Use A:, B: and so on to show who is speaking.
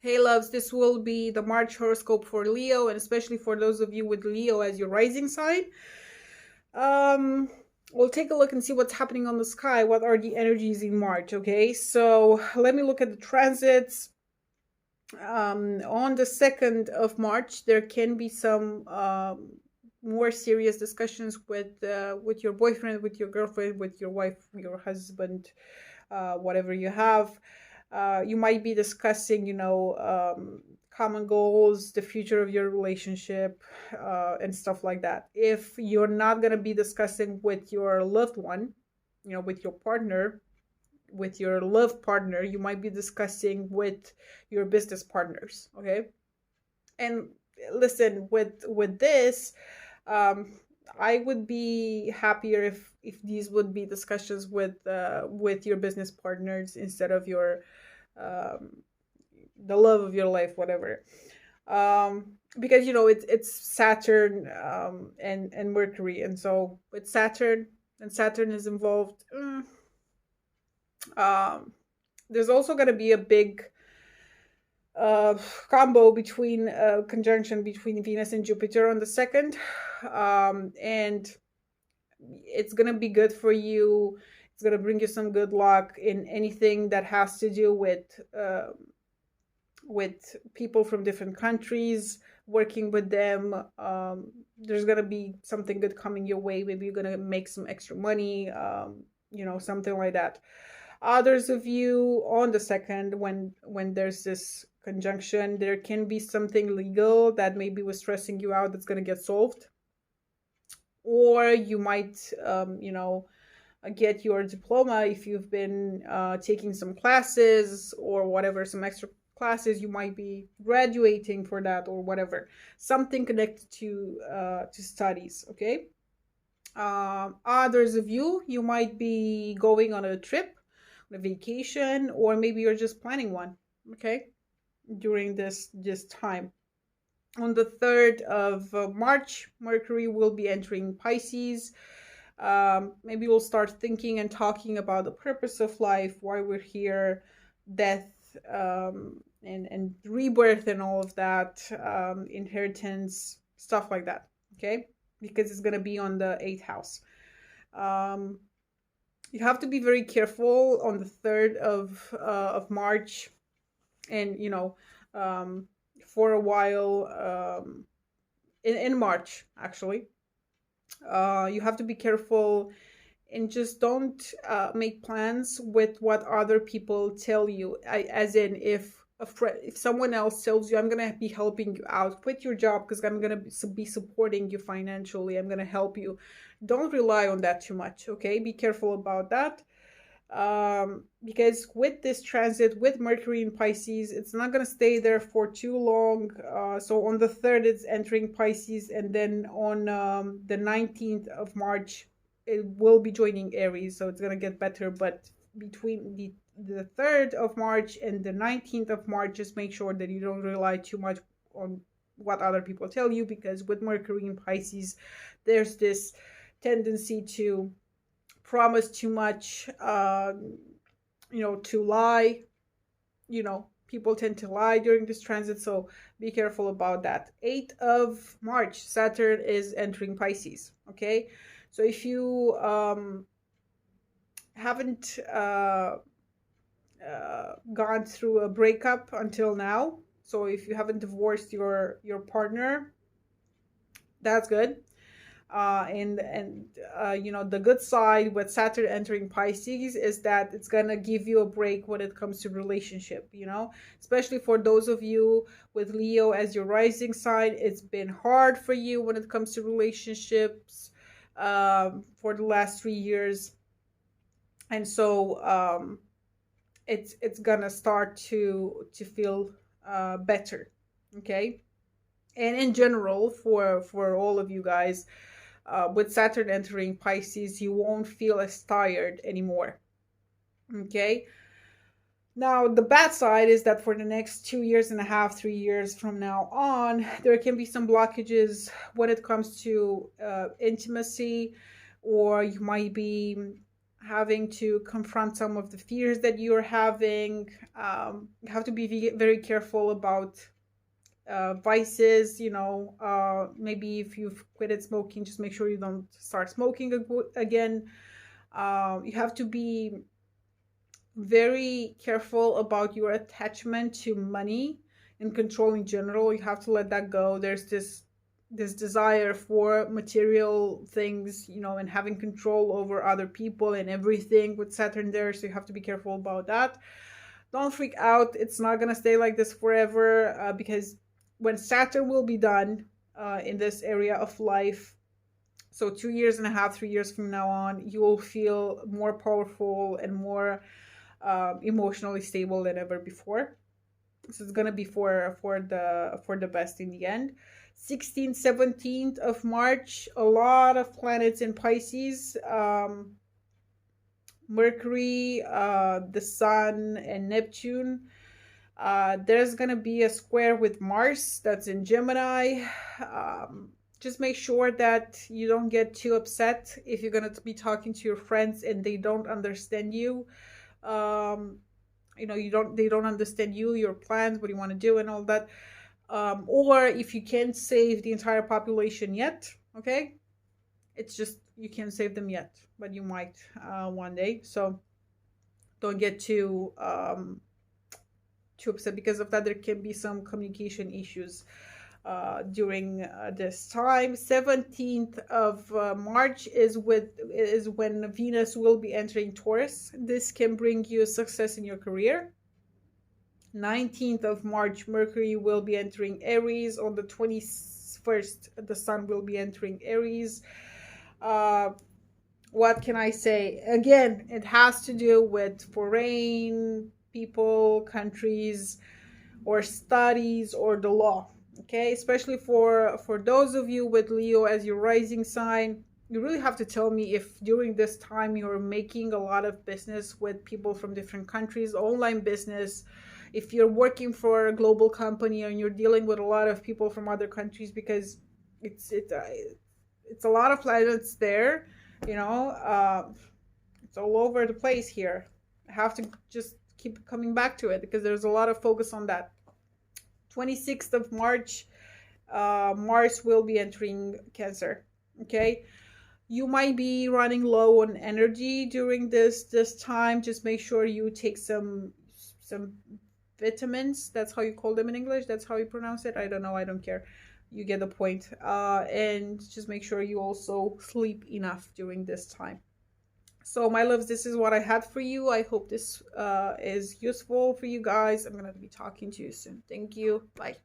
A: Hey loves, this will be the March horoscope for Leo, and especially for those of you with Leo as your rising sign. Um, we'll take a look and see what's happening on the sky. What are the energies in March? Okay, so let me look at the transits. On the 2nd of March, there can be some more serious discussions with your boyfriend, with your girlfriend, with your wife, your husband, whatever you have. You might be discussing, common goals, the future of your relationship, and stuff like that. If you're not going to be discussing with your loved one, with your partner, with your love partner, you might be discussing with your business partners. Okay. And listen, with this, um, I would be happier if these would be discussions with your business partners instead of your um, the love of your life, whatever. Because it's Saturn and Mercury, and so with Saturn and Saturn is involved. Um, there's also going to be a big uh, combo between conjunction between Venus and Jupiter on the 2nd, and it's gonna be good for you. It's gonna bring you some good luck in anything that has to do with people from different countries. Working with them, there's gonna be something good coming your way. Maybe you're gonna make some extra money, something like that. Others of you on the 2nd, when there's this conjunction, there can be something legal that maybe was stressing you out that's going to get solved, or you might get your diploma if you've been taking some classes or whatever, some extra classes. You might be graduating for that or whatever, something connected to studies. Okay. Others of you might be going on a trip, on a vacation, or maybe you're just planning one. Okay, during this time. On the 3rd of March, Mercury will be entering Pisces. Maybe we'll start thinking and talking about the purpose of life, why we're here, death, and rebirth, and all of that, inheritance, stuff like that. Okay, because it's gonna be on the 8th house. Um, you have to be very careful on the 3rd of March, and for a while, in March actually. You have to be careful and just don't make plans with what other people tell you. As in, if someone else tells you, I'm gonna be helping you out, quit your job because I'm gonna be supporting you financially, I'm gonna help you, don't rely on that too much. Okay, be careful about that. Because with this transit with Mercury in Pisces, it's not going to stay there for too long. So on the 3rd, it's entering Pisces, and then on the 19th of March, it will be joining Aries. So it's going to get better. But between the 3rd of March and the 19th of March, just make sure that you don't rely too much on what other people tell you, because with Mercury in Pisces, there's this tendency to promise too much, to lie. People tend to lie during this transit, so be careful about that. 8th of March, Saturn is entering Pisces. Okay, so if you haven't gone through a breakup until now, so if you haven't divorced your partner, that's good. The good side with Saturn entering Pisces is that it's gonna give you a break when it comes to relationship, especially for those of you with Leo as your rising sign. It's been hard for you when it comes to relationships for the last 3 years, and so it's gonna start to feel better. Okay, and in general, for all of you guys, with Saturn entering Pisces, you won't feel as tired anymore. Okay. Now, the bad side is that for the next 2 years and a half, 3 years from now on, there can be some blockages when it comes to intimacy, or you might be having to confront some of the fears that you're having. You have to be very careful about vices, maybe if you've quitted smoking, just make sure you don't start smoking again. You have to be very careful about your attachment to money and control in general. You have to let that go. There's this desire for material things, and having control over other people and everything with Saturn there, so you have to be careful about that. Don't freak out. It's not going to stay like this forever, because when Saturn will be done in this area of life, so 2.5 years, 3 years from now on, you will feel more powerful and more emotionally stable than ever before. So it's gonna be for the best in the end. 16th, 17th of March, a lot of planets in Pisces. Mercury, the Sun, and Neptune. There's gonna be a square with Mars that's in Gemini. Just make sure that you don't get too upset if you're gonna be talking to your friends and they don't understand you. They don't understand you, your plans, what you want to do, and all that. Or if you can't save the entire population yet, okay, it's just you can't save them yet, but you might one day. So don't get too upset because of that. There can be some communication issues during this time. 17th of March is when Venus will be entering Taurus. This can bring you success in your career. 19th of March, Mercury will be entering Aries. On the 21st, the Sun will be entering Aries. What can I say? Again, it has to do with foreign people, countries, or studies, or the law. Okay, especially for those of you with Leo as your rising sign, you really have to tell me if during this time you're making a lot of business with people from different countries, online business, if you're working for a global company and you're dealing with a lot of people from other countries, because it's a lot of planets there, it's all over the place here. I have to just keep coming back to it because there's a lot of focus on that. 26th of March, Mars will be entering Cancer. Okay, you might be running low on energy during this time. Just make sure you take some vitamins. That's how you call them in English. That's how you pronounce it. I don't know. I don't care. You get the point. And just make sure you also sleep enough during this time. So my loves, this is what I had for you. I hope this is useful for you guys. I'm going to be talking to you soon. Thank you. Bye.